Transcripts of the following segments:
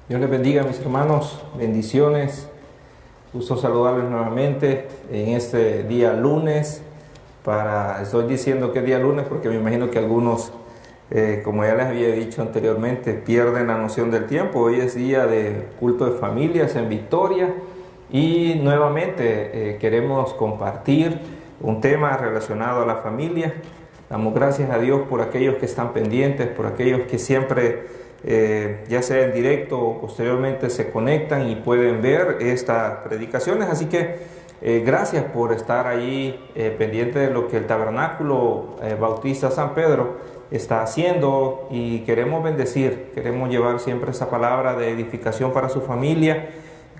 Dios les bendiga, mis hermanos, bendiciones. Gusto saludarles nuevamente en este día lunes. Estoy diciendo que es día lunes porque me imagino que algunos, como ya les había dicho anteriormente, pierden la noción del tiempo. Hoy es día de culto de familias en Victoria y nuevamente queremos compartir un tema relacionado a la familia. Damos gracias a Dios por aquellos que están pendientes, por aquellos que siempre ya sea en directo o posteriormente se conectan y pueden ver estas predicaciones. Así que gracias por estar ahí pendiente de lo que el Tabernáculo Bautista San Pedro está haciendo, y queremos bendecir, queremos llevar siempre esa palabra de edificación para su familia.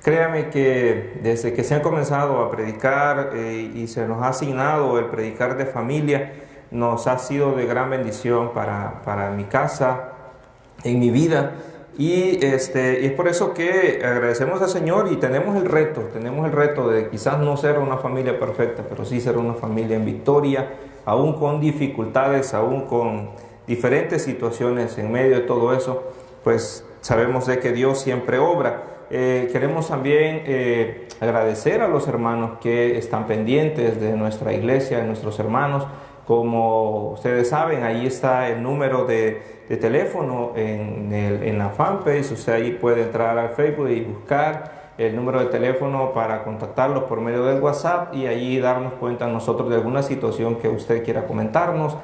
Créame que desde que se ha comenzado a predicar y se nos ha asignado el predicar de familia, nos ha sido de gran bendición para mi casa, en mi vida, y es por eso que agradecemos al Señor y tenemos el reto de quizás no ser una familia perfecta, pero sí ser una familia en victoria, aún con dificultades, aún con diferentes situaciones. En medio de todo eso, pues sabemos de que Dios siempre obra. Queremos también agradecer a los hermanos que están pendientes de nuestra iglesia, de nuestros hermanos. Como ustedes saben, ahí está el número de teléfono en la fanpage. Usted ahí puede entrar al Facebook y buscar el número de teléfono para contactarlos por medio del WhatsApp y allí darnos cuenta nosotros de alguna situación que usted quiera comentarnos.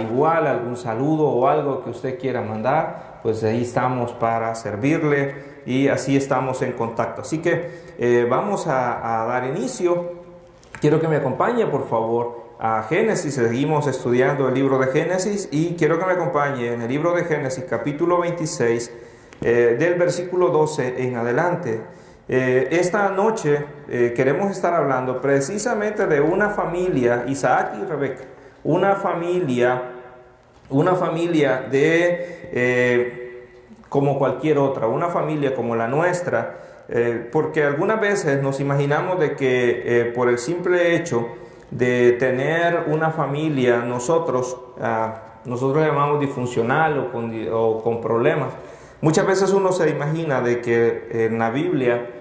Igual algún saludo o algo que usted quiera mandar, pues ahí estamos para servirle y así estamos en contacto. Así que vamos a dar inicio. Quiero que me acompañe, por favor, a Génesis. Seguimos estudiando el libro de Génesis y quiero que me acompañe en el libro de Génesis capítulo 26 del versículo 12 en adelante. Esta noche queremos estar hablando precisamente de una familia, Isaac y Rebeca, una familia de como cualquier otra, una familia como la nuestra, porque algunas veces nos imaginamos de que por el simple hecho de tener una familia, nosotros llamamos disfuncional o con problemas. Muchas veces uno se imagina de que en la Biblia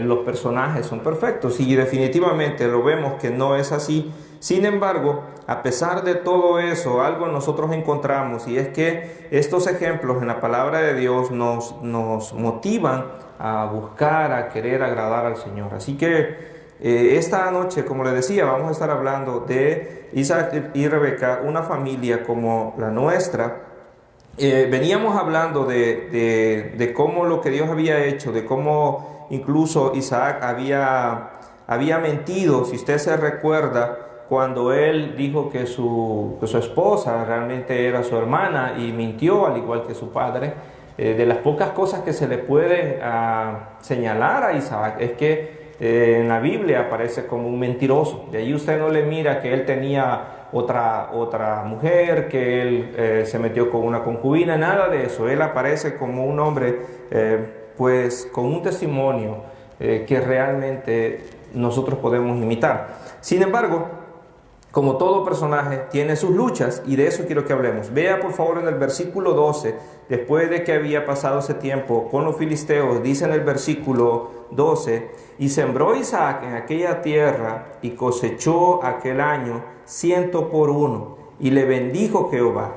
los personajes son perfectos, y definitivamente lo vemos que no es así. Sin embargo, a pesar de todo eso, algo nosotros encontramos, y es que estos ejemplos en la palabra de Dios nos motivan a buscar, a querer agradar al Señor. Así que esta noche, como les decía, vamos a estar hablando de Isaac y Rebeca, una familia como la nuestra. Veníamos hablando de cómo lo que Dios había hecho, de cómo incluso Isaac había mentido. Si usted se recuerda, cuando él dijo que su esposa realmente era su hermana y mintió al igual que su padre. De las pocas cosas que se le pueden señalar a Isaac es que en la Biblia aparece como un mentiroso. De ahí usted no le mira que él tenía otra mujer, que él se metió con una concubina, nada de eso. Él aparece como un hombre pues con un testimonio que realmente nosotros podemos imitar. Sin embargo, como todo personaje, tiene sus luchas, y de eso quiero que hablemos. Vea por favor en el versículo 12, después de que había pasado ese tiempo con los filisteos, dice en el versículo 12: y sembró Isaac en aquella tierra y cosechó aquel año 100 por uno, y le bendijo Jehová.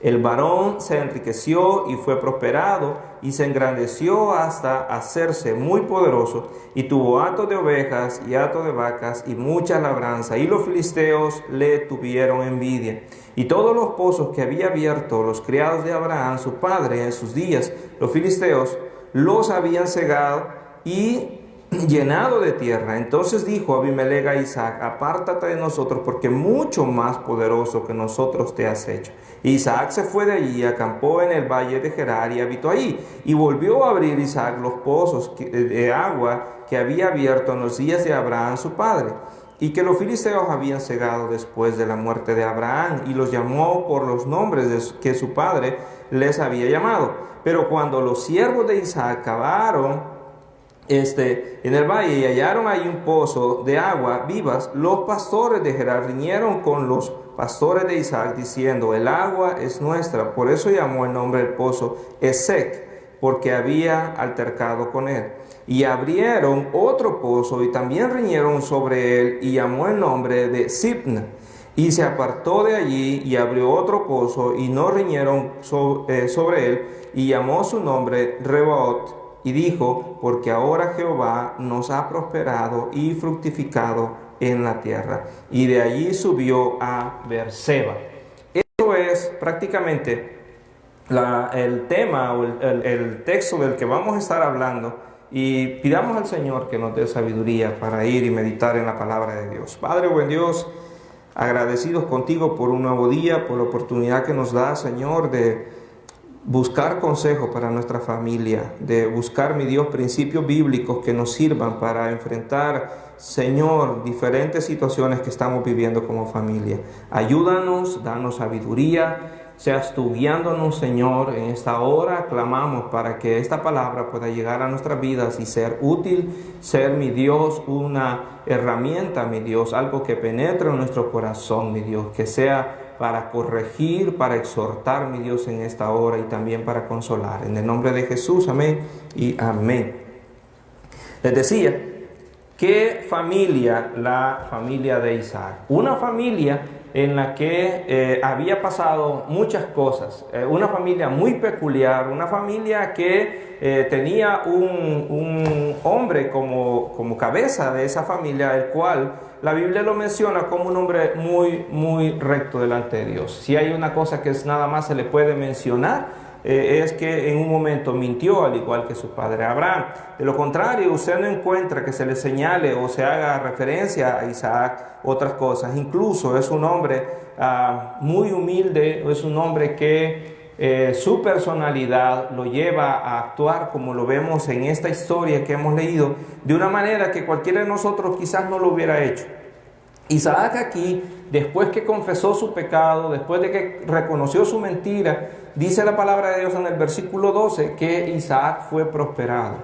El varón se enriqueció y fue prosperado, y se engrandeció hasta hacerse muy poderoso, y tuvo hatos de ovejas y hatos de vacas y mucha labranza, y los filisteos le tuvieron envidia. Y todos los pozos que había abierto los criados de Abraham su padre en sus días, los filisteos los habían cegado y llenado de tierra. Entonces dijo Abimelech a Isaac: apártate de nosotros, porque mucho más poderoso que nosotros te has hecho. Isaac se fue de allí, acampó en el valle de Gerar y habitó allí. Y volvió a abrir Isaac los pozos de agua que había abierto en los días de Abraham su padre, y que los filisteos habían cegado después de la muerte de Abraham, y los llamó por los nombres que su padre les había llamado. Pero cuando los siervos de Isaac cavaron en el valle y hallaron ahí un pozo de agua vivas, los pastores de Gerar vinieron con los pastores de Isaac diciendo: el agua es nuestra. Por eso llamó el nombre del pozo Esek, porque había altercado con él. Y abrieron otro pozo y también riñeron sobre él, y llamó el nombre de Sibna. Y se apartó de allí y abrió otro pozo, y no riñeron sobre él, y llamó su nombre Rebaot, y dijo: porque ahora Jehová nos ha prosperado y fructificado en la tierra. Y de allí subió a Beerseba. Eso es prácticamente el tema o el texto del que vamos a estar hablando. Y pidamos al Señor que nos dé sabiduría para ir y meditar en la palabra de Dios. Padre buen Dios, agradecidos contigo por un nuevo día, por la oportunidad que nos da, Señor, de buscar consejo para nuestra familia, de buscar, mi Dios, principios bíblicos que nos sirvan para enfrentar, Señor, diferentes situaciones que estamos viviendo como familia. Ayúdanos, danos sabiduría. Seas tú guiándonos, Señor, en esta hora. Clamamos para que esta palabra pueda llegar a nuestras vidas y ser útil, ser, mi Dios, una herramienta, mi Dios, algo que penetre en nuestro corazón, mi Dios, que sea para corregir, para exhortar, mi Dios, en esta hora y también para consolar. En el nombre de Jesús, amén y amén. Les decía, ¿qué familia? La familia de Isaac. Una familia en la que había pasado muchas cosas, una familia muy peculiar, una familia que tenía un hombre como cabeza de esa familia, el cual la Biblia lo menciona como un hombre muy recto delante de Dios. Si hay una cosa que nada más se le puede mencionar, es que en un momento mintió, al igual que su padre Abraham. De lo contrario, usted no encuentra que se le señale o se haga referencia a Isaac otras cosas. Incluso es un hombre muy humilde, es un hombre que su personalidad lo lleva a actuar, como lo vemos en esta historia que hemos leído, de una manera que cualquiera de nosotros quizás no lo hubiera hecho. Isaac aquí, después que confesó su pecado, después de que reconoció su mentira, dice la palabra de Dios en el versículo 12 que Isaac fue prosperado.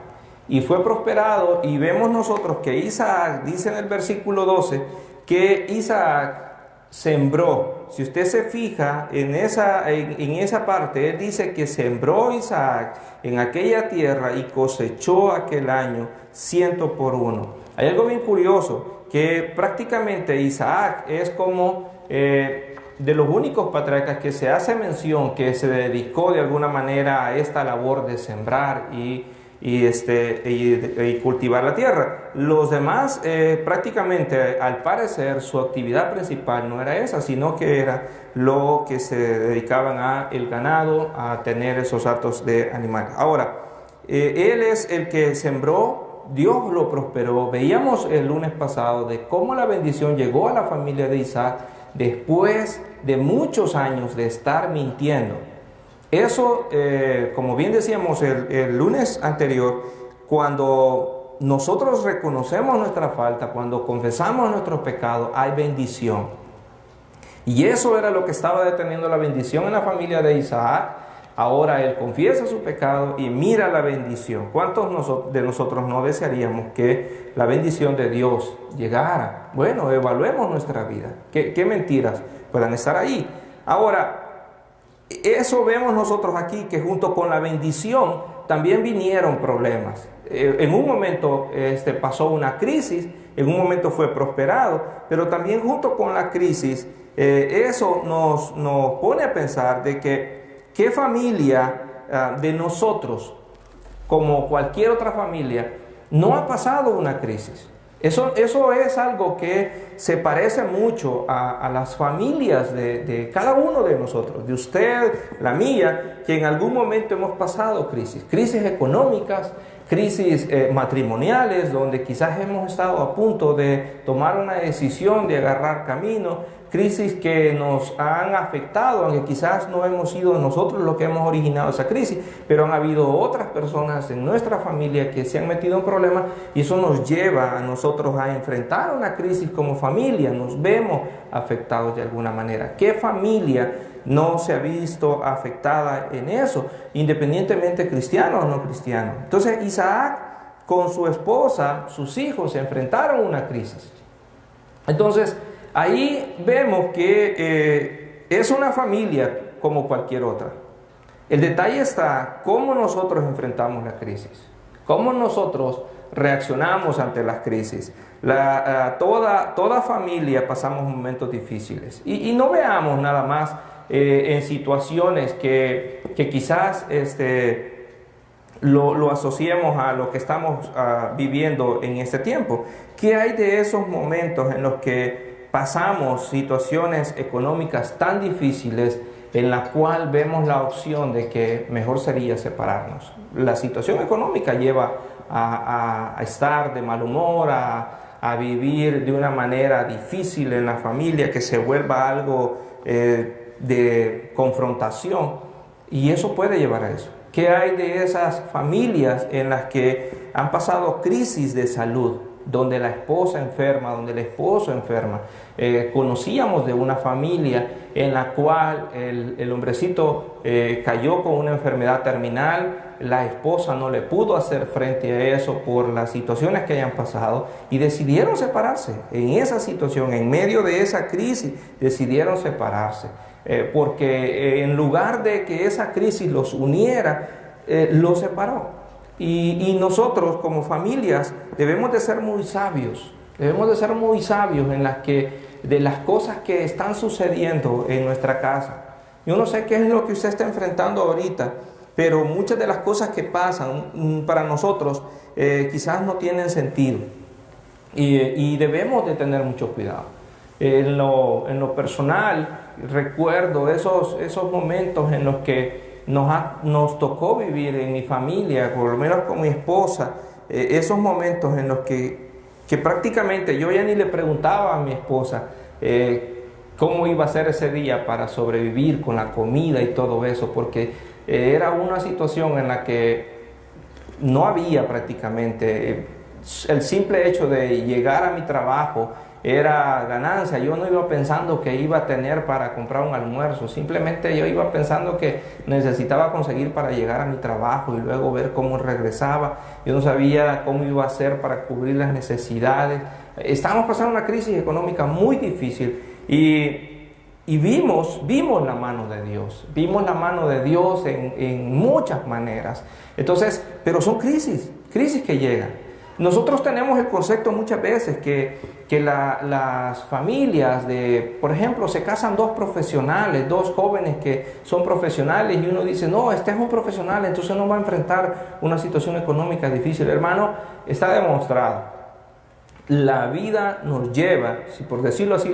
Y fue prosperado, y vemos nosotros que Isaac, dice en el versículo 12, que Isaac sembró. Si usted se fija en esa parte, él dice que sembró Isaac en aquella tierra y cosechó aquel año 100 por uno. Hay algo bien curioso, que prácticamente Isaac es como de los únicos patriarcas que se hace mención que se dedicó de alguna manera a esta labor de sembrar y cultivar la tierra. Los demás prácticamente, al parecer, su actividad principal no era esa, sino que era lo que se dedicaban a el ganado, a tener esos actos de animales. Ahora, él es el que sembró. Dios lo prosperó. Veíamos el lunes pasado de cómo la bendición llegó a la familia de Isaac después de muchos años de estar mintiendo. Eso, como bien decíamos el lunes anterior, cuando nosotros reconocemos nuestra falta, cuando confesamos nuestros pecados, hay bendición. Y eso era lo que estaba deteniendo la bendición en la familia de Isaac. Ahora él confiesa su pecado y mira la bendición. ¿Cuántos de nosotros no desearíamos que la bendición de Dios llegara? Bueno, evaluemos nuestra vida. ¿Qué mentiras puedan estar ahí? Ahora, eso vemos nosotros aquí, que junto con la bendición también vinieron problemas. En un momento pasó una crisis, en un momento fue prosperado, pero también junto con la crisis, eso nos pone a pensar de que ¿qué familia de nosotros, como cualquier otra familia, no ha pasado una crisis? Eso es algo que se parece mucho a las familias de cada uno de nosotros, de usted, la mía, que en algún momento hemos pasado crisis económicas, crisis matrimoniales, donde quizás hemos estado a punto de tomar una decisión de agarrar camino, crisis que nos han afectado, aunque quizás no hemos sido nosotros los que hemos originado esa crisis, pero han habido otras personas en nuestra familia que se han metido en problemas, y eso nos lleva a nosotros a enfrentar una crisis como familia. Nos vemos afectados de alguna manera. ¿Qué familia no se ha visto afectada en eso, independientemente cristiano o no cristiano? Entonces Isaac con su esposa, sus hijos, se enfrentaron a una crisis. Entonces ahí vemos que es una familia como cualquier otra. El detalle está cómo nosotros enfrentamos la crisis, cómo nosotros reaccionamos ante las crisis. Toda familia pasamos momentos difíciles y no veamos nada más en situaciones que quizás lo asociemos a lo que estamos viviendo en este tiempo. ¿Qué hay de esos momentos en los que pasamos situaciones económicas tan difíciles en la cual vemos la opción de que mejor sería separarnos? La situación económica lleva a estar de mal humor, a vivir de una manera difícil en la familia, que se vuelva algo de confrontación, y eso puede llevar a eso. ¿Qué hay de esas familias en las que han pasado crisis de salud, donde la esposa enferma, donde el esposo enferma? Conocíamos de una familia en la cual el hombrecito cayó con una enfermedad terminal, la esposa no le pudo hacer frente a eso por las situaciones que hayan pasado y decidieron separarse. En esa situación, en medio de esa crisis, decidieron separarse. Porque en lugar de que esa crisis los uniera, los separó. Y nosotros como familias debemos de ser muy sabios, de las cosas que están sucediendo en nuestra casa. Yo no sé qué es lo que usted está enfrentando ahorita, pero muchas de las cosas que pasan para nosotros quizás no tienen sentido y debemos de tener mucho cuidado. En lo personal, recuerdo esos momentos en los que nos tocó vivir en mi familia, por lo menos con mi esposa, esos momentos en los que prácticamente yo ya ni le preguntaba a mi esposa cómo iba a ser ese día para sobrevivir con la comida y todo eso, porque era una situación en la que no había prácticamente, el simple hecho de llegar a mi trabajo era ganancia. Yo no iba pensando que iba a tener para comprar un almuerzo, simplemente yo iba pensando que necesitaba conseguir para llegar a mi trabajo y luego ver cómo regresaba. Yo no sabía cómo iba a hacer para cubrir las necesidades. Estábamos pasando una crisis económica muy difícil y vimos la mano de Dios, en muchas maneras. Entonces, pero son crisis que llegan. Nosotros tenemos el concepto muchas veces que las familias por ejemplo, se casan dos profesionales, dos jóvenes que son profesionales y uno dice, no, este es un profesional, entonces no va a enfrentar una situación económica difícil. Hermano, está demostrado. La vida nos lleva, si por decirlo así,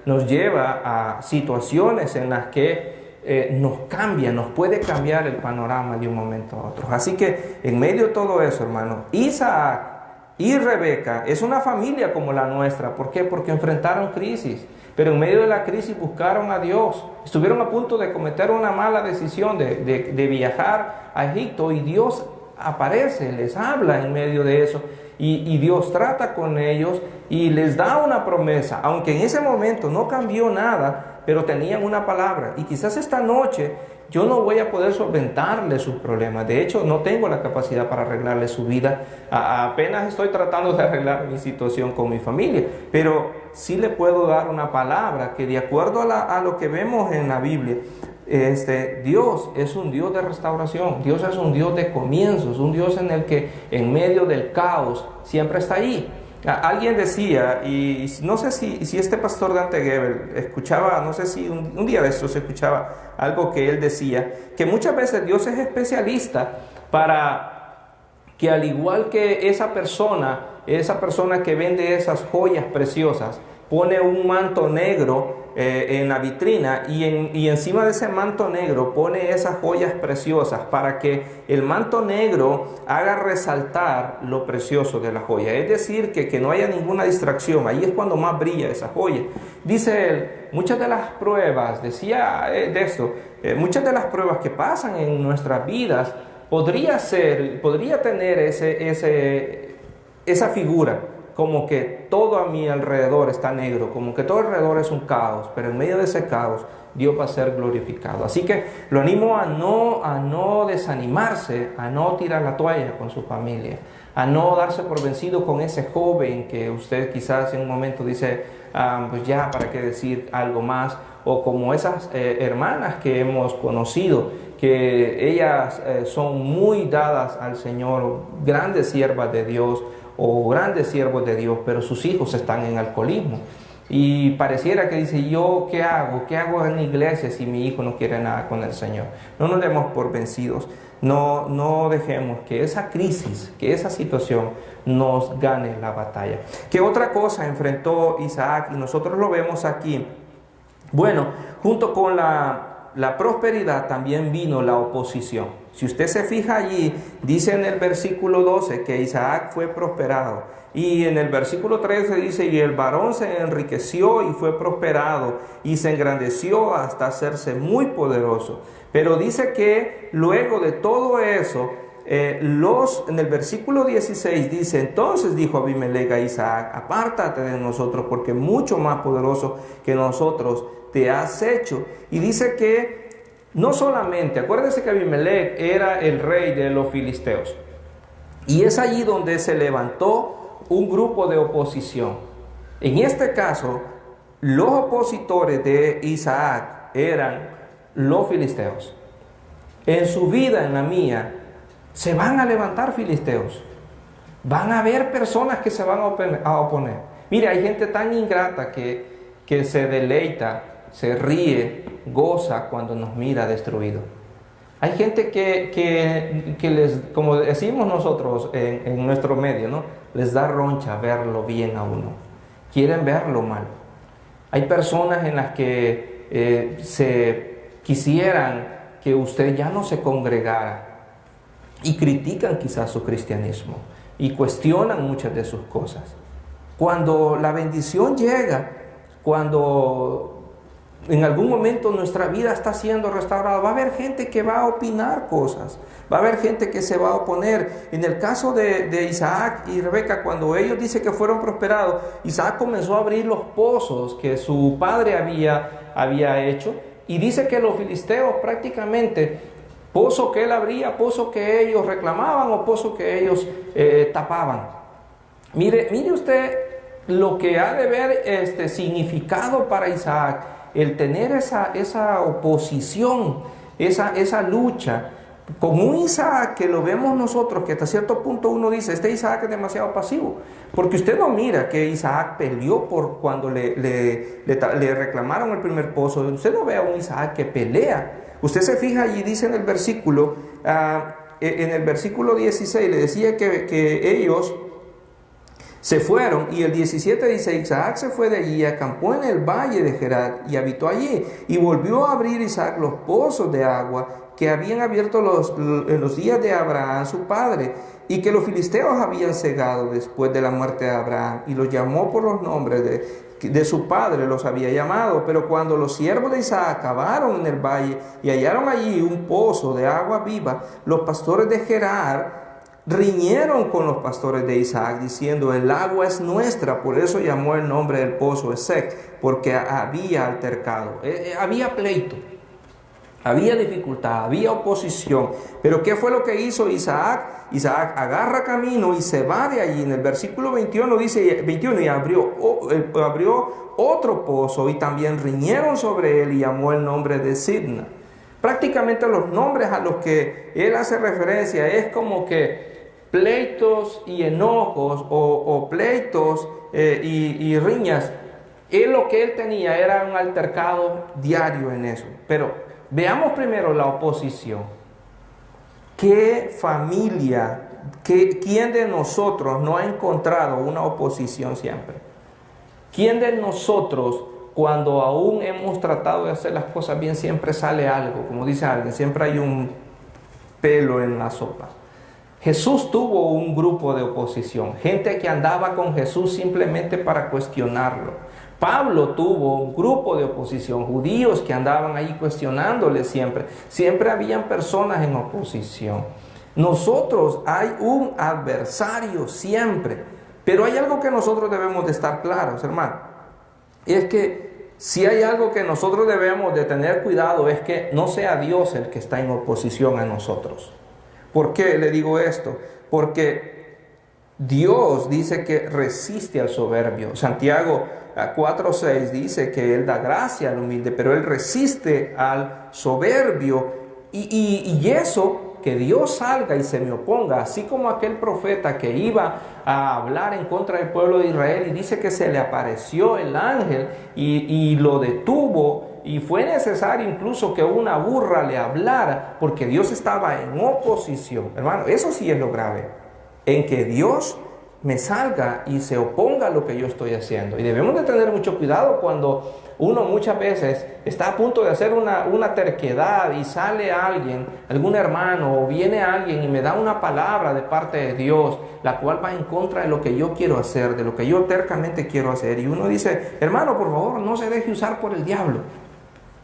nos lleva a situaciones en las que nos puede cambiar el panorama de un momento a otro. Así que en medio de todo eso, hermano, Isaac y Rebeca es una familia como la nuestra. ¿Por qué? Porque enfrentaron crisis, pero en medio de la crisis buscaron a Dios. Estuvieron a punto de cometer una mala decisión de viajar a Egipto, y Dios aparece, les habla en medio de eso, y Dios trata con ellos y les da una promesa, aunque en ese momento no cambió nada, pero tenían una palabra. Y quizás esta noche yo no voy a poder solventarle sus problemas. De hecho, no tengo la capacidad para arreglarle su vida. Apenas estoy tratando de arreglar mi situación con mi familia. Pero sí le puedo dar una palabra que, de acuerdo a lo que vemos en la Biblia, Dios es un Dios de restauración. Dios es un Dios de comienzos. Un Dios en el que en medio del caos siempre está ahí. Alguien decía, y no sé si este pastor Dante Gebel escuchaba, no sé si un día de estos escuchaba algo que él decía, que muchas veces Dios es especialista para que, al igual que esa persona que vende esas joyas preciosas, pone un manto negro en la vitrina y encima de ese manto negro pone esas joyas preciosas para que el manto negro haga resaltar lo precioso de la joya. Es decir, que no haya ninguna distracción. Ahí es cuando más brilla esa joya. Dice él, muchas de las pruebas, muchas de las pruebas que pasan en nuestras vidas podría tener esa figura, como que todo a mi alrededor está negro, como que todo alrededor es un caos, pero en medio de ese caos Dios va a ser glorificado. Así que lo animo a no desanimarse, a no tirar la toalla con su familia, a no darse por vencido con ese joven que usted quizás en un momento dice, pues ya, ¿para qué decir algo más? O como esas hermanas que hemos conocido que ellas son muy dadas al Señor, grandes siervas de Dios o grandes siervos de Dios, pero sus hijos están en alcoholismo. Y pareciera que dice, ¿yo qué hago? ¿Qué hago en la iglesia si mi hijo no quiere nada con el Señor? No nos demos por vencidos. No dejemos que esa crisis, que esa situación nos gane la batalla. ¿Qué otra cosa enfrentó Isaac? Y nosotros lo vemos aquí. Bueno, junto con la prosperidad también vino la oposición. Si usted se fija allí, dice en el versículo 12 que Isaac fue prosperado. Y en el versículo 13 dice, y el varón se enriqueció y fue prosperado y se engrandeció hasta hacerse muy poderoso. Pero dice que luego de todo eso, en el versículo 16 dice, entonces dijo Abimelech a Isaac, apártate de nosotros porque mucho más poderoso que nosotros te has hecho. Y dice que no solamente, acuérdese que Abimelech era el rey de los filisteos. Y es allí donde se levantó un grupo de oposición. En este caso, los opositores de Isaac eran los filisteos. En su vida, en la mía, se van a levantar filisteos. Van a haber personas que se van a oponer. Mire, hay gente tan ingrata que se deleita, se ríe, goza cuando nos mira destruido. Hay gente que les, como decimos nosotros en nuestro medio, ¿no?, les da roncha verlo bien a uno. Quieren verlo mal. Hay personas en las que se quisieran que usted ya no se congregara y critican quizás su cristianismo y cuestionan muchas de sus cosas. Cuando la bendición llega, cuando en algún momento nuestra vida está siendo restaurada, va a haber gente que va a opinar cosas, va a haber gente que se va a oponer. En el caso de Isaac y Rebeca, cuando ellos dicen que fueron prosperados, Isaac comenzó a abrir los pozos que su padre había hecho, y dice que los filisteos prácticamente, pozo que él abría, pozo que ellos reclamaban o pozo que ellos tapaban. Mire usted lo que ha de ver significado para Isaac el tener esa oposición, esa lucha, con un Isaac que lo vemos nosotros, que hasta cierto punto uno dice, este Isaac es demasiado pasivo, porque usted no mira que Isaac peleó por cuando le reclamaron el primer pozo. Usted no ve a un Isaac que pelea. Usted se fija allí, dice en el versículo 16, le decía que ellos se fueron, y el 17 dice, Isaac se fue de allí, acampó en el valle de Gerar y habitó allí, y volvió a abrir Isaac los pozos de agua que habían abierto en los días de Abraham su padre, y que los filisteos habían cegado después de la muerte de Abraham, y los llamó por los nombres de su padre, los había llamado. Pero cuando los siervos de Isaac acabaron en el valle y hallaron allí un pozo de agua viva, los pastores de Gerar riñeron con los pastores de Isaac, diciendo, el agua es nuestra. Por eso llamó el nombre del pozo Esec, porque había altercado, había pleito, había dificultad, había oposición. Pero ¿qué fue lo que hizo Isaac? Isaac agarra camino y se va de allí. En el versículo 21 dice, y abrió otro pozo, y también riñeron sobre él, y llamó el nombre de Sidna. Prácticamente los nombres a los que él hace referencia es como que pleitos y enojos o pleitos y riñas. Lo que él tenía era un altercado diario en eso. Pero veamos primero la oposición. ¿Qué familia, quién de nosotros no ha encontrado una oposición siempre? ¿Quién de nosotros, cuando aún hemos tratado de hacer las cosas bien, siempre sale algo? Como dice alguien, siempre hay un pelo en la sopa. Jesús tuvo un grupo de oposición, gente que andaba con Jesús simplemente para cuestionarlo. Pablo tuvo un grupo de oposición, judíos que andaban ahí cuestionándole siempre. Siempre habían personas en oposición. Nosotros hay un adversario siempre, pero hay algo que nosotros debemos de estar claros, hermano. Y es que si hay algo que nosotros debemos de tener cuidado, es que no sea Dios el que está en oposición a nosotros. ¿Por qué le digo esto? Porque Dios dice que resiste al soberbio. Santiago 4:6 dice que Él da gracia al humilde, pero Él resiste al soberbio Y eso, que Dios salga y se me oponga, así como aquel profeta que iba a hablar en contra del pueblo de Israel y dice que se le apareció el ángel y lo detuvo, y fue necesario incluso que una burra le hablara porque Dios estaba en oposición. Hermano, eso sí es lo grave, en que Dios me salga y se oponga a lo que yo estoy haciendo. Y debemos de tener mucho cuidado cuando uno muchas veces está a punto de hacer una terquedad y sale alguien, algún hermano, o viene alguien y me da una palabra de parte de Dios, la cual va en contra de lo que yo quiero hacer, de lo que yo tercamente quiero hacer. Y uno dice, hermano, por favor, no se deje usar por el diablo.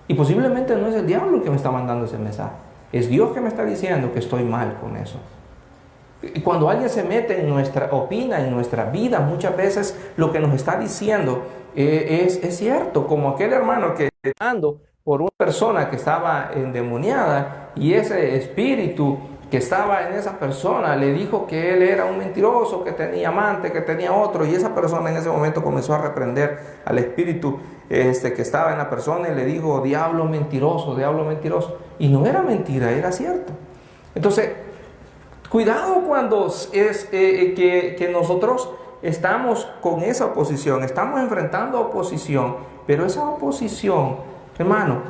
Y posiblemente no es el diablo el que me está mandando ese mensaje. Es Dios que me está diciendo que estoy mal con eso. Y cuando alguien se mete opina en nuestra vida, muchas veces lo que nos está diciendo es cierto, como aquel hermano que ando por una persona que estaba endemoniada y ese espíritu que estaba en esa persona le dijo que él era un mentiroso, que tenía amante, que tenía otro, y esa persona en ese momento comenzó a reprender al espíritu que estaba en la persona y le dijo, diablo mentiroso, y no era mentira, era cierto. Entonces, cuidado cuando es que nosotros estamos con esa oposición, estamos enfrentando oposición, pero esa oposición, hermano,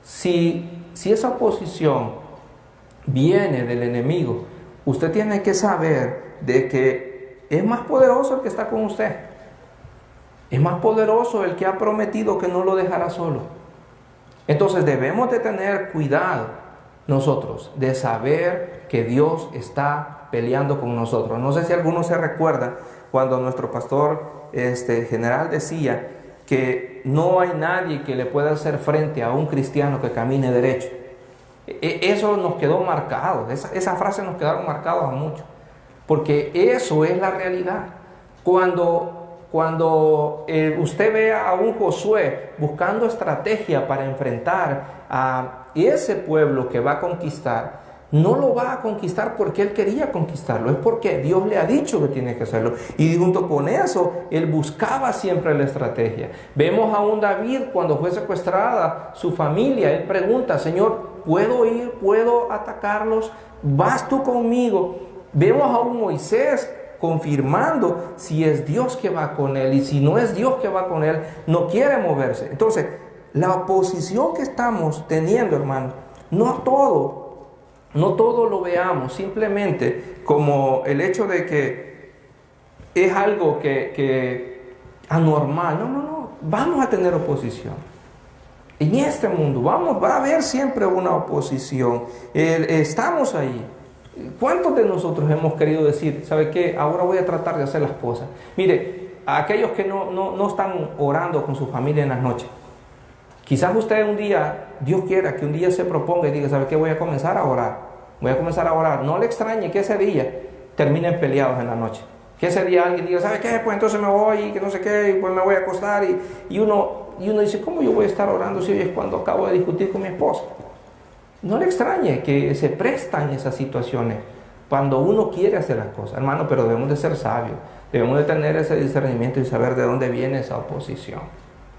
si esa oposición viene del enemigo, usted tiene que saber de que es más poderoso el que está con usted, es más poderoso el que ha prometido que no lo dejará solo. Entonces debemos de tener cuidado nosotros de saber que Dios está peleando con nosotros. No sé si alguno se recuerda cuando nuestro pastor general decía que no hay nadie que le pueda hacer frente a un cristiano que camine derecho. Eso nos quedó marcado, esa frase nos quedaron marcados a muchos, porque eso es la realidad. Cuando usted ve a un Josué buscando estrategia para enfrentar a ese pueblo que va a conquistar, no lo va a conquistar porque él quería conquistarlo, es porque Dios le ha dicho que tiene que hacerlo. Y junto con eso, él buscaba siempre la estrategia. Vemos a un David cuando fue secuestrada su familia, él pregunta, Señor, ¿puedo ir? ¿Puedo atacarlos? ¿Vas tú conmigo? Vemos a un Moisés confirmando si es Dios que va con él, y si no es Dios que va con él, no quiere moverse. Entonces, la oposición que estamos teniendo, hermano, no todo lo veamos simplemente como el hecho de que es algo que anormal. No, vamos a tener oposición. En este mundo va a haber siempre una oposición. Estamos ahí. ¿Cuántos de nosotros hemos querido decir, ¿sabe qué? Ahora voy a tratar de hacer las cosas? Mire, a aquellos que no están orando con su familia en las noches. Quizás usted un día, Dios quiera que un día se proponga y diga, ¿sabe qué? Voy a comenzar a orar. No le extrañe que ese día terminen peleados en la noche. Que ese día alguien diga, ¿sabe qué? Pues entonces me voy y que no sé qué, y pues me voy a acostar. Y uno dice, ¿cómo yo voy a estar orando si hoy es cuando acabo de discutir con mi esposa? No le extrañe que se prestan esas situaciones cuando uno quiere hacer las cosas, hermano, pero debemos de ser sabios, debemos de tener ese discernimiento y saber de dónde viene esa oposición.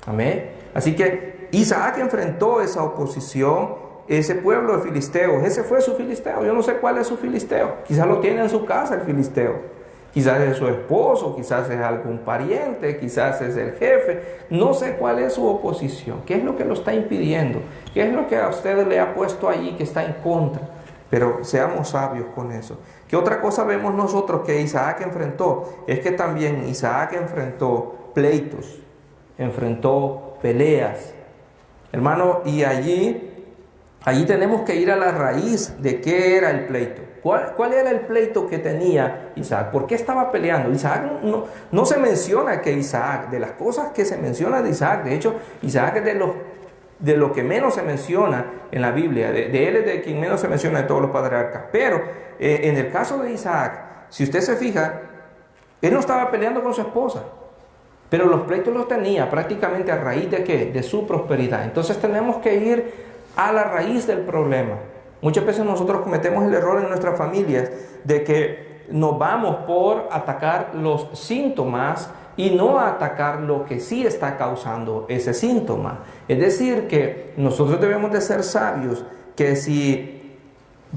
Amén. Así que Isaac enfrentó esa oposición, ese pueblo de filisteos, ese fue su filisteo. Yo no sé cuál es su filisteo, quizás lo tiene en su casa el filisteo. Quizás es su esposo, quizás es algún pariente, quizás es el jefe. No sé cuál es su oposición, qué es lo que lo está impidiendo, qué es lo que a usted le ha puesto allí que está en contra. Pero seamos sabios con eso. ¿Qué otra cosa vemos nosotros que Isaac enfrentó? Es que también Isaac enfrentó pleitos, enfrentó peleas. Hermano, y allí tenemos que ir a la raíz de qué era el pleito. ¿Cuál era el pleito que tenía Isaac? ¿Por qué estaba peleando? Isaac no se menciona que Isaac, de las cosas que se menciona de Isaac, de hecho, Isaac es de lo que menos se menciona en la Biblia, de él es de quien menos se menciona de todos los patriarcas. Pero en el caso de Isaac, si usted se fija, él no estaba peleando con su esposa, pero los pleitos los tenía prácticamente a raíz de ¿qué? De su prosperidad. Entonces tenemos que ir a la raíz del problema. Muchas veces nosotros cometemos el error en nuestras familias de que nos vamos por atacar los síntomas y no atacar lo que sí está causando ese síntoma. Es decir, que nosotros debemos de ser sabios, que si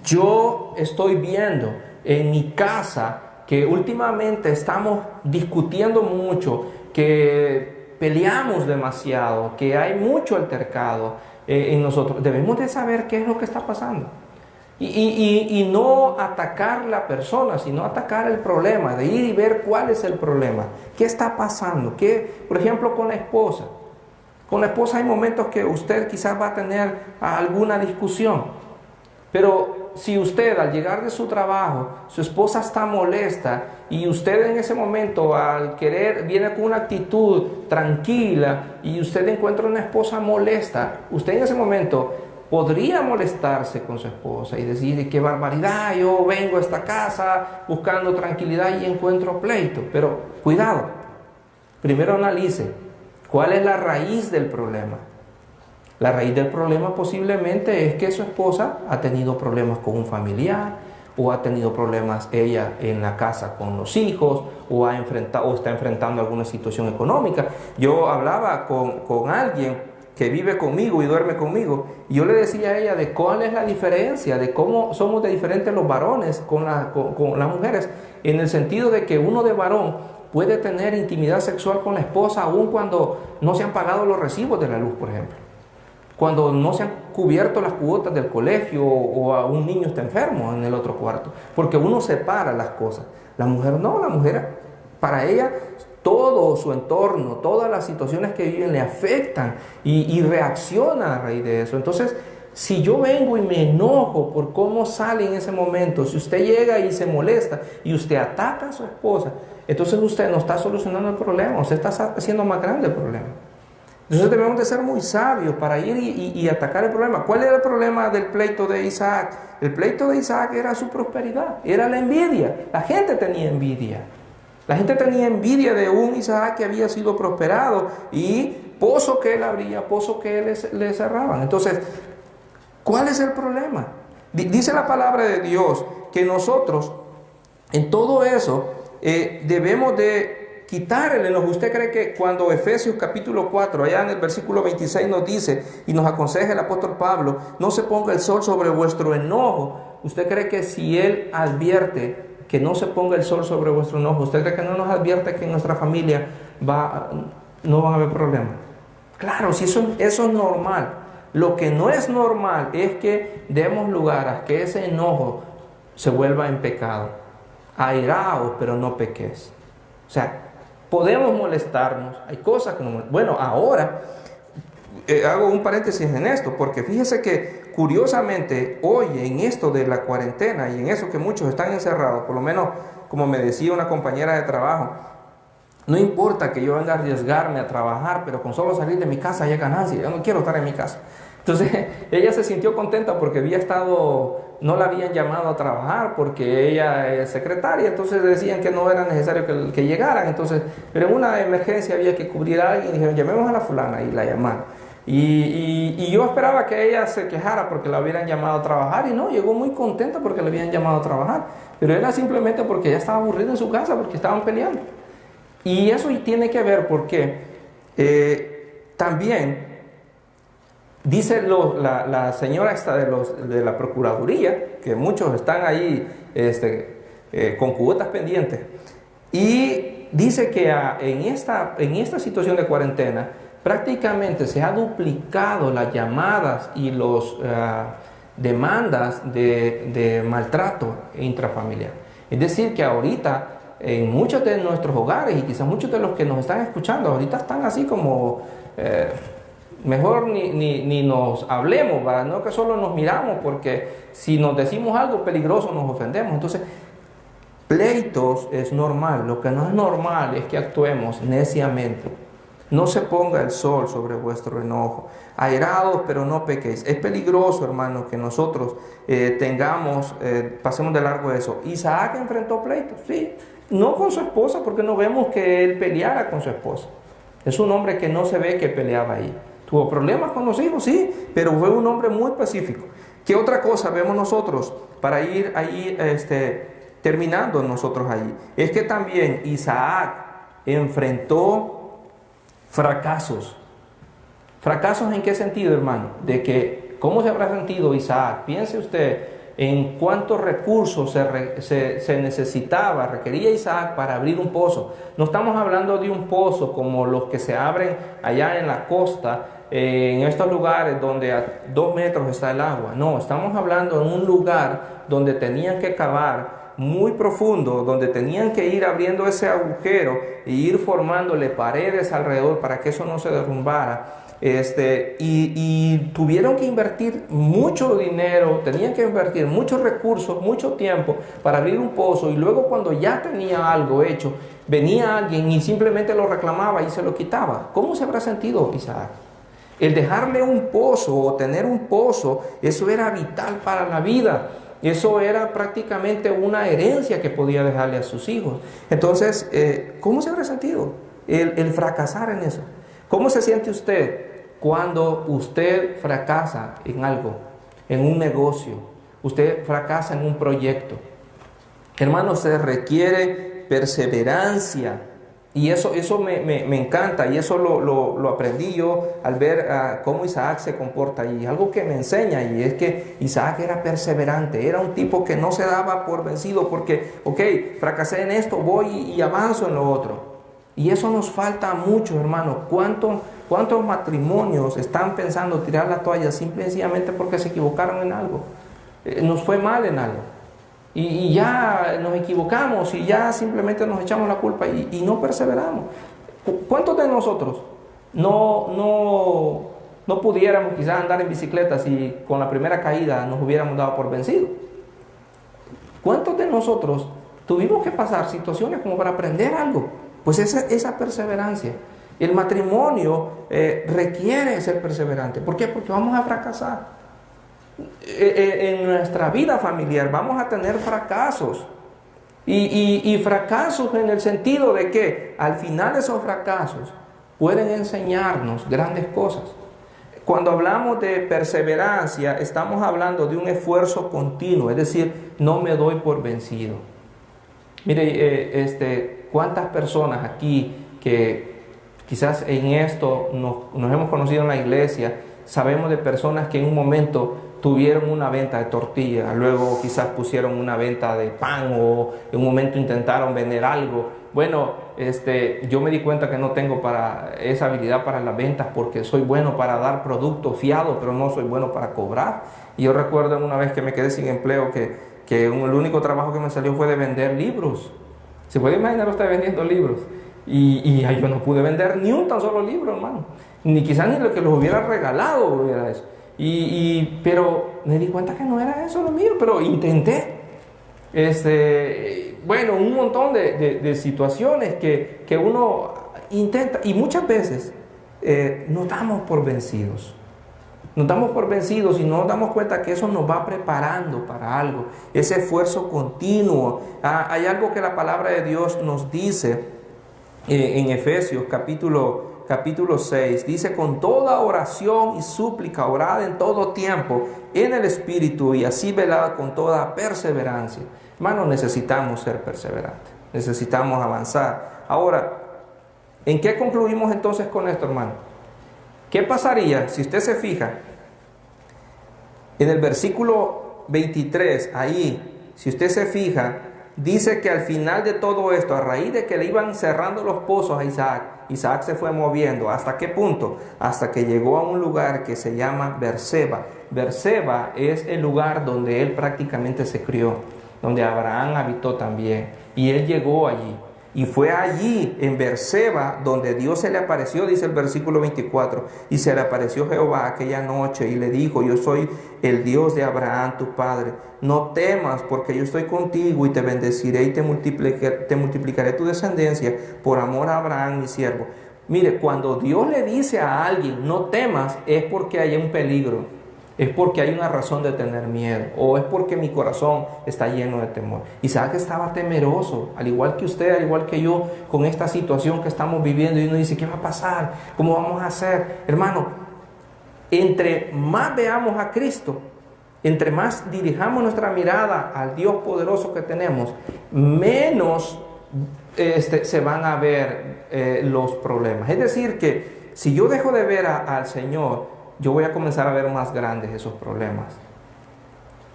yo estoy viendo en mi casa que últimamente estamos discutiendo mucho, que peleamos demasiado, que hay mucho altercado en nosotros. Debemos de saber qué es lo que está pasando. Y no atacar la persona, sino atacar el problema, de ir y ver cuál es el problema, qué está pasando, por ejemplo, con la esposa. Con la esposa hay momentos que usted quizás va a tener alguna discusión, pero si usted al llegar de su trabajo, su esposa está molesta y usted en ese momento al querer viene con una actitud tranquila y usted encuentra una esposa molesta, usted en ese momento podría molestarse con su esposa y decir: qué barbaridad, yo vengo a esta casa buscando tranquilidad y encuentro pleito. Pero cuidado, primero analice cuál es la raíz del problema. La raíz del problema posiblemente es que su esposa ha tenido problemas con un familiar, o ha tenido problemas ella en la casa con los hijos, o está enfrentando alguna situación económica. Yo hablaba con alguien que vive conmigo y duerme conmigo, y yo le decía a ella de cuál es la diferencia, de cómo somos de diferentes los varones con las mujeres, en el sentido de que uno de varón puede tener intimidad sexual con la esposa aun cuando no se han pagado los recibos de la luz, por ejemplo, cuando no se han cubierto las cuotas del colegio, o a un niño está enfermo en el otro cuarto, porque uno separa las cosas. La mujer no, la mujer, para ella todo su entorno, todas las situaciones que viven le afectan y reacciona a raíz de eso. Entonces, si yo vengo y me enojo por cómo sale en ese momento, si usted llega y se molesta y usted ataca a su esposa, entonces usted no está solucionando el problema, usted está haciendo más grande el problema. Entonces debemos de ser muy sabios para ir y atacar el problema. ¿Cuál era el problema del pleito de Isaac? El pleito de Isaac era su prosperidad, era la envidia. La gente tenía envidia. La gente tenía envidia de un Isaac que había sido prosperado, y pozo que él abría, pozo que le cerraban. Entonces, ¿cuál es el problema? Dice la palabra de Dios que nosotros en todo eso debemos de quitar el enojo. ¿Usted cree que cuando Efesios capítulo 4, allá en el versículo 26 nos dice y nos aconseja el apóstol Pablo, no se ponga el sol sobre vuestro enojo? ¿Usted cree que si él advierte que no se ponga el sol sobre vuestro enojo, usted cree que no nos advierte que en nuestra familia no van a haber problemas? Claro, si eso es normal. Lo que no es normal es que demos lugar a que ese enojo se vuelva en pecado. Airaos, pero no pequéis. O sea, podemos molestarnos, hay cosas que no... Bueno, ahora hago un paréntesis en esto, porque fíjese que curiosamente hoy, en esto de la cuarentena y en eso que muchos están encerrados, por lo menos como me decía una compañera de trabajo, no importa que yo venga a arriesgarme a trabajar, pero con solo salir de mi casa ya ganancia, yo no quiero estar en mi casa. Entonces ella se sintió contenta porque no la habían llamado a trabajar porque ella es secretaria, entonces decían que no era necesario que llegaran, entonces, pero en una emergencia había que cubrir a alguien y dijeron: llamemos a la fulana, y la llamaron. Y yo esperaba que ella se quejara porque la hubieran llamado a trabajar, y no, llegó muy contenta porque la habían llamado a trabajar, pero era simplemente porque ella estaba aburrida en su casa porque estaban peleando. Y eso tiene que ver porque también dice la señora esta de la Procuraduría, que muchos están ahí con cuotas pendientes, y dice que en esta situación de cuarentena prácticamente se ha duplicado las llamadas y las demandas de maltrato intrafamiliar. Es decir, que ahorita en muchos de nuestros hogares, y quizás muchos de los que nos están escuchando ahorita, están así como mejor ni nos hablemos, ¿verdad? No que solo nos miramos, porque si nos decimos algo peligroso nos ofendemos. Entonces, pleitos es normal. Lo que no es normal es que actuemos neciamente. No se ponga el sol sobre vuestro enojo. Airados, pero no pequéis. Es peligroso, hermanos, que nosotros pasemos de largo eso. Isaac enfrentó pleitos, sí, no con su esposa, porque no vemos que él peleara con su esposa. Es un hombre que no se ve que peleaba ahí. Tuvo problemas con los hijos, sí, pero fue un hombre muy pacífico. ¿Qué otra cosa vemos nosotros para ir ahí terminando nosotros ahí? Es que también Isaac enfrentó fracasos. ¿Fracasos en qué sentido, hermano? De que, ¿cómo se habrá sentido Isaac? Piense usted en cuántos recursos se necesitaba, requería Isaac para abrir un pozo. No estamos hablando de un pozo como los que se abren allá en la costa, en estos lugares donde a 2 metros está el agua. No, estamos hablando en un lugar donde tenían que cavar muy profundo, donde tenían que ir abriendo ese agujero e ir formándole paredes alrededor para que eso no se derrumbara. Y tuvieron que invertir mucho dinero, tenían que invertir muchos recursos, mucho tiempo para abrir un pozo, y luego cuando ya tenía algo hecho, venía alguien y simplemente lo reclamaba y se lo quitaba. ¿Cómo se habrá sentido Isaac? El dejarle un pozo o tener un pozo, eso era vital para la vida. Eso era prácticamente una herencia que podía dejarle a sus hijos. Entonces, ¿cómo se habrá sentido el fracasar en eso? ¿Cómo se siente usted cuando usted fracasa en algo, en un negocio? Usted fracasa en un proyecto. Hermanos, se requiere perseverancia. Y eso me encanta, y eso lo aprendí yo al ver cómo Isaac se comporta. Y algo que me enseña, y es que Isaac era perseverante, era un tipo que no se daba por vencido porque, ok, fracasé en esto, voy y avanzo en lo otro. Y eso nos falta mucho, hermano. ¿Cuántos matrimonios están pensando tirar la toalla simple y sencillamente porque se equivocaron en algo? Nos fue mal en algo. Y ya nos equivocamos y ya simplemente nos echamos la culpa y no perseveramos. ¿Cuántos de nosotros no pudiéramos quizás andar en bicicleta si con la primera caída nos hubiéramos dado por vencido? ¿Cuántos de nosotros tuvimos que pasar situaciones como para aprender algo? Pues esa perseverancia. El matrimonio requiere ser perseverante. ¿Por qué? Porque vamos a fracasar. En nuestra vida familiar vamos a tener fracasos. Y fracasos en el sentido de que al final esos fracasos pueden enseñarnos grandes cosas. Cuando hablamos de perseverancia, estamos hablando de un esfuerzo continuo, es decir, no me doy por vencido. Mire, cuántas personas aquí que quizás en esto nos hemos conocido en la iglesia, sabemos de personas que en un momento tuvieron una venta de tortillas, luego quizás pusieron una venta de pan, o en un momento intentaron vender algo. Bueno, yo me di cuenta que no tengo para esa habilidad para las ventas, porque soy bueno para dar productos fiados, pero no soy bueno para cobrar. Y yo recuerdo una vez que me quedé sin empleo, que el único trabajo que me salió fue de vender libros. ¿Se puede imaginar usted vendiendo libros? Y yo no pude vender ni un tan solo libro, hermano. Ni quizás ni lo que los hubiera regalado hubiera eso. Pero me di cuenta que no era eso lo mío, pero intenté. Bueno, un montón de situaciones que uno intenta, y muchas veces nos damos por vencidos. Nos damos por vencidos y no nos damos cuenta que eso nos va preparando para algo. Ese esfuerzo continuo. Hay algo que la palabra de Dios nos dice en Efesios capítulo 6, dice: con toda oración y súplica, orad en todo tiempo en el Espíritu, y así velad con toda perseverancia. Hermanos, necesitamos ser perseverantes, necesitamos avanzar. Ahora, ¿en qué concluimos entonces con esto, hermano? ¿Qué pasaría si usted se fija en el versículo 23, ahí, si usted se fija, dice que al final de todo esto, a raíz de que le iban cerrando los pozos a Isaac, Isaac se fue moviendo. ¿Hasta qué punto? Hasta que llegó a un lugar que se llama Berseba. Berseba es el lugar donde él prácticamente se crió, donde Abraham habitó también. Y él llegó allí. Y fue allí, en Berseba, donde Dios se le apareció, dice el versículo 24. Y se le apareció Jehová aquella noche y le dijo: yo soy el Dios de Abraham tu padre. No temas, porque yo estoy contigo y te bendeciré y te multiplicaré tu descendencia por amor a Abraham mi siervo. Mire, cuando Dios le dice a alguien no temas, es porque hay un peligro. Es porque hay una razón de tener miedo, o es porque mi corazón está lleno de temor. Isaac estaba temeroso, al igual que usted, al igual que yo, con esta situación que estamos viviendo. Y uno dice: ¿qué va a pasar? ¿Cómo vamos a hacer? Hermano, entre más veamos a Cristo, entre más dirijamos nuestra mirada al Dios poderoso que tenemos, menos se van a ver los problemas. Es decir, que si yo dejo de ver al Señor, yo voy a comenzar a ver más grandes esos problemas.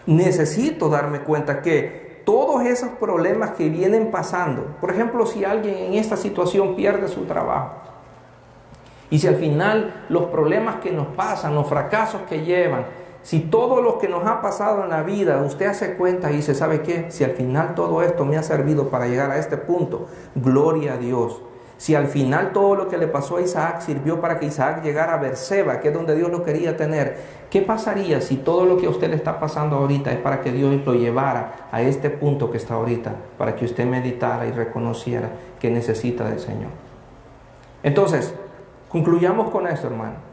necesito darme cuenta que todos esos problemas que vienen pasando, por ejemplo, si alguien en esta situación pierde su trabajo, y si al final los problemas que nos pasan, los fracasos que llevan, si todo lo que nos ha pasado en la vida, usted hace cuenta y dice, ¿sabe qué? Si al final todo esto me ha servido para llegar a este punto, gloria a Dios. Si al final todo lo que le pasó a Isaac sirvió para que Isaac llegara a Berseba, que es donde Dios lo quería tener, ¿qué pasaría si todo lo que a usted le está pasando ahorita es para que Dios lo llevara a este punto que está ahorita, para que usted meditara y reconociera que necesita del Señor? Entonces, concluyamos con esto, hermano.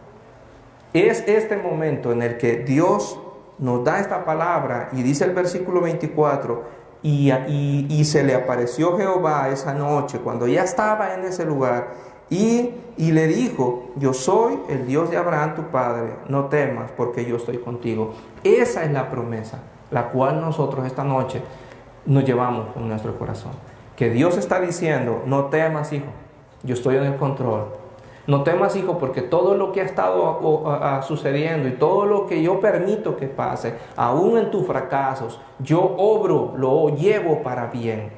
Es este momento en el que Dios nos da esta palabra y dice el versículo 24, y se le apareció Jehová esa noche cuando ya estaba en ese lugar y le dijo, yo soy el Dios de Abraham tu padre, no temas porque yo estoy contigo. Esa es la promesa, la cual nosotros esta noche nos llevamos en nuestro corazón. Que Dios está diciendo, no temas, hijo, yo estoy en el control. No temas, hijo, porque todo lo que ha estado sucediendo y todo lo que yo permito que pase, aún en tus fracasos, yo obro, lo llevo para bien.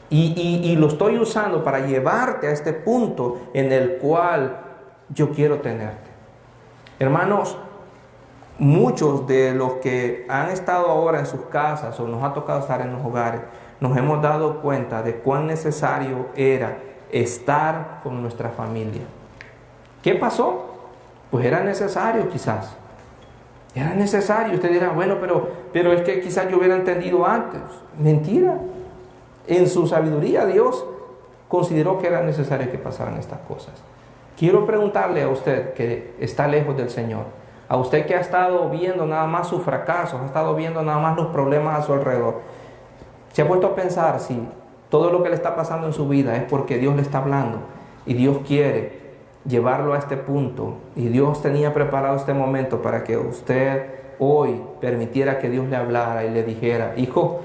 Y lo estoy usando para llevarte a este punto en el cual yo quiero tenerte. Hermanos, muchos de los que han estado ahora en sus casas o nos ha tocado estar en los hogares, nos hemos dado cuenta de cuán necesario era estar con nuestra familia. ¿Qué pasó? Pues era necesario quizás. Era necesario. Usted dirá, bueno, pero es que quizás yo hubiera entendido antes. Mentira. En su sabiduría Dios consideró que era necesario que pasaran estas cosas. Quiero preguntarle a usted que está lejos del Señor, a usted que ha estado viendo nada más sus fracasos, ha estado viendo nada más los problemas a su alrededor, ¿se ha puesto a pensar si todo lo que le está pasando en su vida es porque Dios le está hablando y Dios quiere llevarlo a este punto, y Dios tenía preparado este momento para que usted hoy permitiera que Dios le hablara y le dijera, hijo,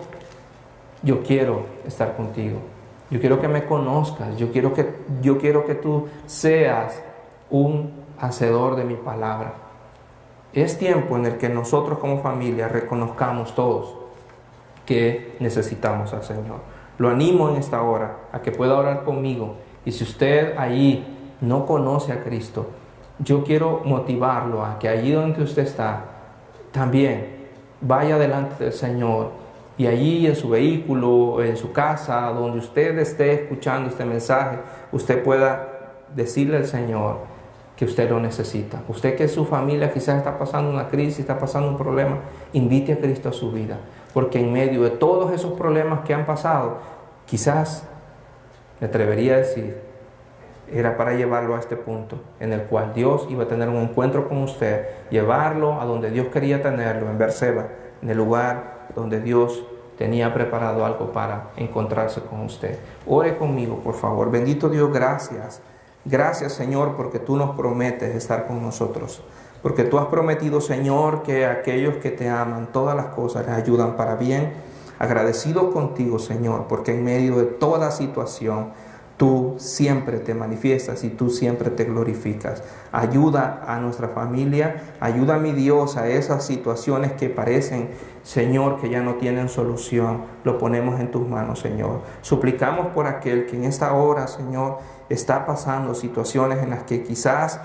yo quiero estar contigo, yo quiero que me conozcas, yo quiero que tú seas un hacedor de mi palabra? Es tiempo en el que nosotros como familia reconozcamos todos que necesitamos al Señor. Lo animo en esta hora a que pueda orar conmigo, y si usted ahí no conoce a Cristo, yo quiero motivarlo a que allí donde usted está, también vaya delante del Señor, y allí en su vehículo, en su casa, donde usted esté escuchando este mensaje, usted pueda decirle al Señor que usted lo necesita. Usted que su familia quizás está pasando una crisis, está pasando un problema, invite a Cristo a su vida, porque en medio de todos esos problemas que han pasado, quizás, me atrevería a decir, era para llevarlo a este punto en el cual Dios iba a tener un encuentro con usted, llevarlo a donde Dios quería tenerlo, en Berseba, en el lugar donde Dios tenía preparado algo para encontrarse con usted. Ore conmigo, por favor. Bendito Dios, gracias. Gracias, Señor, porque tú nos prometes estar con nosotros. Porque tú has prometido, Señor, que aquellos que te aman, todas las cosas les ayudan para bien. Agradecido contigo, Señor, porque en medio de toda situación, tú siempre te manifiestas y tú siempre te glorificas. Ayuda a nuestra familia, ayuda, mi Dios, a esas situaciones que parecen, Señor, que ya no tienen solución. Lo ponemos en tus manos, Señor. Suplicamos por aquel que en esta hora, Señor, está pasando situaciones en las que quizás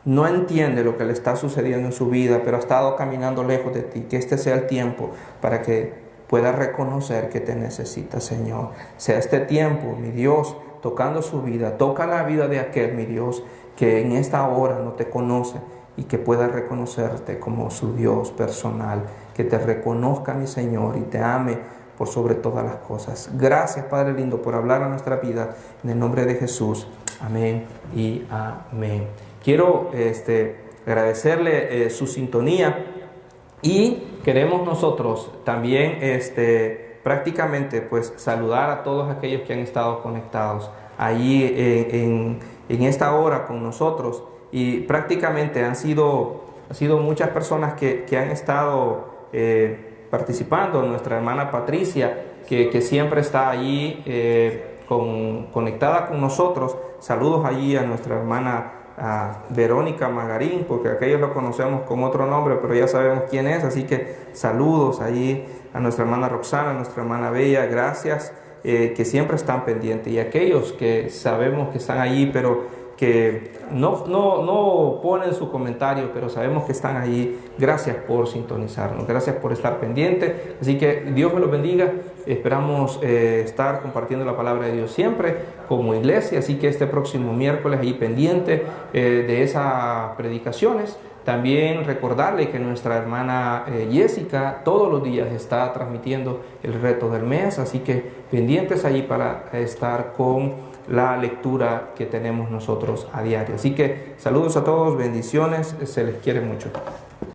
no entiende lo que le está sucediendo en su vida, pero ha estado caminando lejos de ti. Que este sea el tiempo para que pueda reconocer que te necesita, Señor. Sea este tiempo, mi Dios, tocando su vida. Toca la vida de aquel, mi Dios, que en esta hora no te conoce, y que pueda reconocerte como su Dios personal. Que te reconozca, mi Señor, y te ame por sobre todas las cosas. Gracias, Padre lindo, por hablar a nuestra vida. En el nombre de Jesús. Amén y amén. Quiero agradecerle su sintonía, y queremos nosotros también prácticamente pues saludar a todos aquellos que han estado conectados allí en esta hora con nosotros, y prácticamente han sido muchas personas que han estado participando. Nuestra hermana Patricia, que siempre está allí conectada con nosotros. Saludos allí a nuestra hermana a Verónica Magarín, porque aquellos lo conocemos con otro nombre, pero ya sabemos quién es, así que saludos allí a nuestra hermana Roxana, a nuestra hermana Bella, gracias, que siempre están pendientes, y aquellos que sabemos que están allí, pero que no ponen su comentario, pero sabemos que están allí. Gracias por sintonizarnos, gracias por estar pendientes. Así que Dios me los bendiga. Esperamos estar compartiendo la palabra de Dios siempre como iglesia. Así que este próximo miércoles ahí pendiente de esas predicaciones. También recordarle que nuestra hermana Jessica todos los días está transmitiendo el reto del mes. Así que pendientes allí para estar con la lectura que tenemos nosotros a diario. Así que saludos a todos, bendiciones, se les quiere mucho.